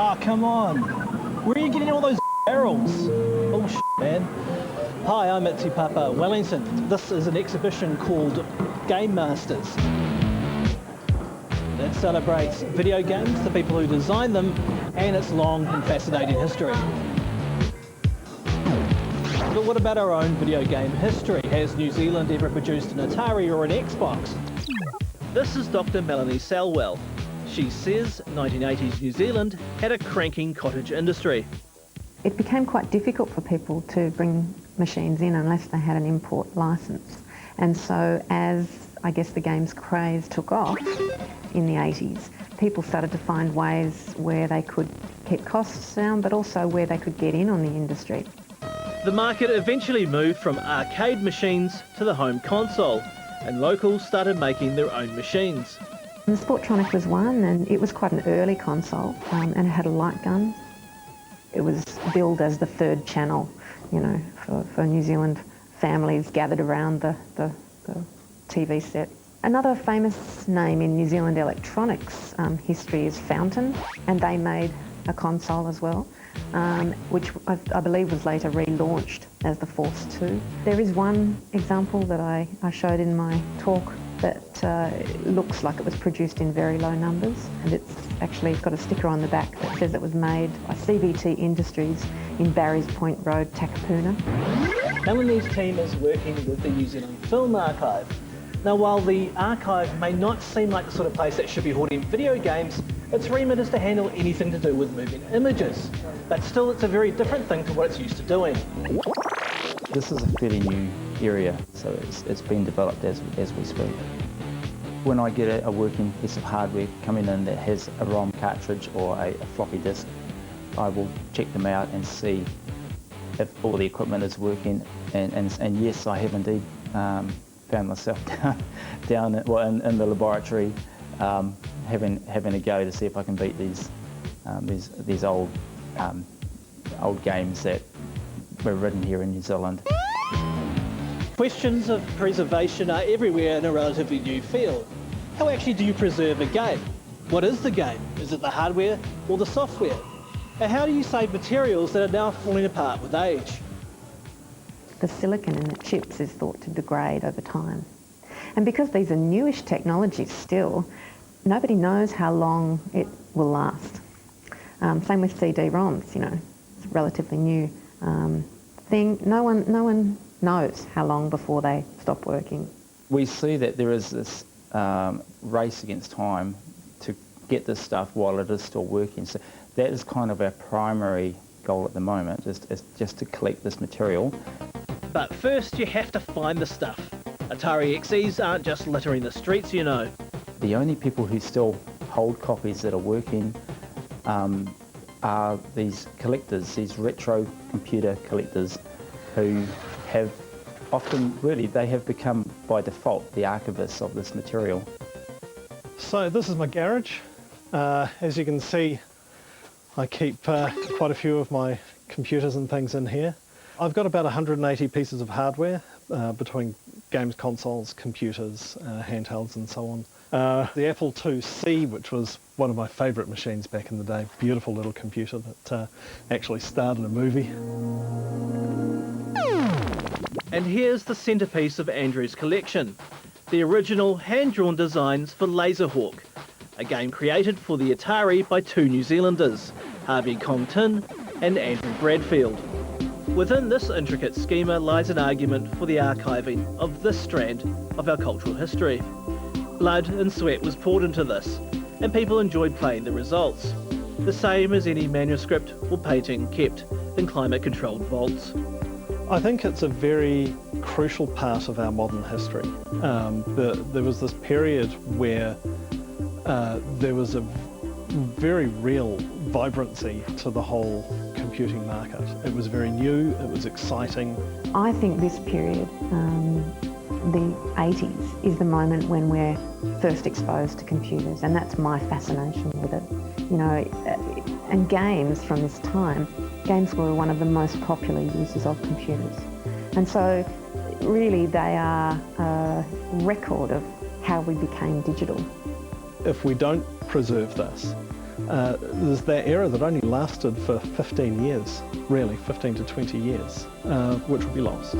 Ah, come on. Where are you getting all those barrels? Oh, shit, man. Hi, I'm Itzy Papa Wellington. This is an exhibition called Game Masters. It celebrates video games, the people who design them, and its long and fascinating history. But what about our own video game history? Has New Zealand ever produced an Atari or an Xbox? This is Dr. Melanie Selwell. She says 1980s New Zealand had a cranking cottage industry. It became quite difficult for people to bring machines in unless they had an import licence. And so as, I guess, the games craze took off in the 80s, people started to find ways where they could keep costs down, but also where they could get in on the industry. The market eventually moved from arcade machines to the home console, and locals started making their own machines. And the Sportronic was one, and it was quite an early console, and it had a light gun. It was billed as the third channel, you know, for New Zealand families gathered around the TV set. Another famous name in New Zealand electronics history is Fountain, and they made a console as well, which I believe was later relaunched as the Force 2. There is one example that I showed in my talk that looks like it was produced in very low numbers, and it's actually got a sticker on the back that says it was made by CVT Industries in Barry's Point Road, Takapuna. Melanie's team is working with the New Zealand Film Archive. Now, while the archive may not seem like the sort of place that should be hoarding video games, its remit is to handle anything to do with moving images. But still, it's a very different thing to what it's used to doing. This is a fairly new area, so it's been developed as we speak. When I get a working piece of hardware coming in that has a ROM cartridge or a floppy disk, I will check them out and see if all the equipment is working. And yes, I have indeed found myself down in the laboratory having a go to see if I can beat these old games that were written here in New Zealand. Questions of preservation are everywhere in a relatively new field. How actually do you preserve a game? What is the game? Is it the hardware or the software? And how do you save materials that are now falling apart with age? The silicon in the chips is thought to degrade over time. And because these are newish technologies still, nobody knows how long it will last. Same with CD-ROMs, you know, it's a relatively new thing. No one knows how long before they stop working. We see that there is this race against time to get this stuff while it is still working. So that is kind of our primary goal at the moment, is just to collect this material. But first you have to find the stuff. Atari XEs aren't just littering the streets, you know. The only people who still hold copies that are working are these collectors, these retro computer collectors, who have often, really, they have become by default the archivists of this material. So this is my garage. As you can see, I keep quite a few of my computers and things in here. I've got about 180 pieces of hardware between games consoles, computers, handhelds and so on. The Apple IIc, which was one of my favourite machines back in the day, beautiful little computer that actually starred in a movie. And here's the centrepiece of Andrew's collection, the original hand-drawn designs for Laserhawk, a game created for the Atari by two New Zealanders, Harvey Kong Tin and Andrew Bradfield. Within this intricate schema lies an argument for the archiving of this strand of our cultural history. Blood and sweat was poured into this, and people enjoyed playing the results, the same as any manuscript or painting kept in climate-controlled vaults. I think it's a very crucial part of our modern history. There was this period where there was a very real vibrancy to the whole computing market. It was very new, it was exciting. I think this period, the 80s, is the moment when we're first exposed to computers, and that's my fascination with it. You know, and games from this time, games were one of the most popular uses of computers. And so really they are a record of how we became digital. If we don't preserve this, there's that era that only lasted for 15 years, really, 15 to 20 years, which will be lost.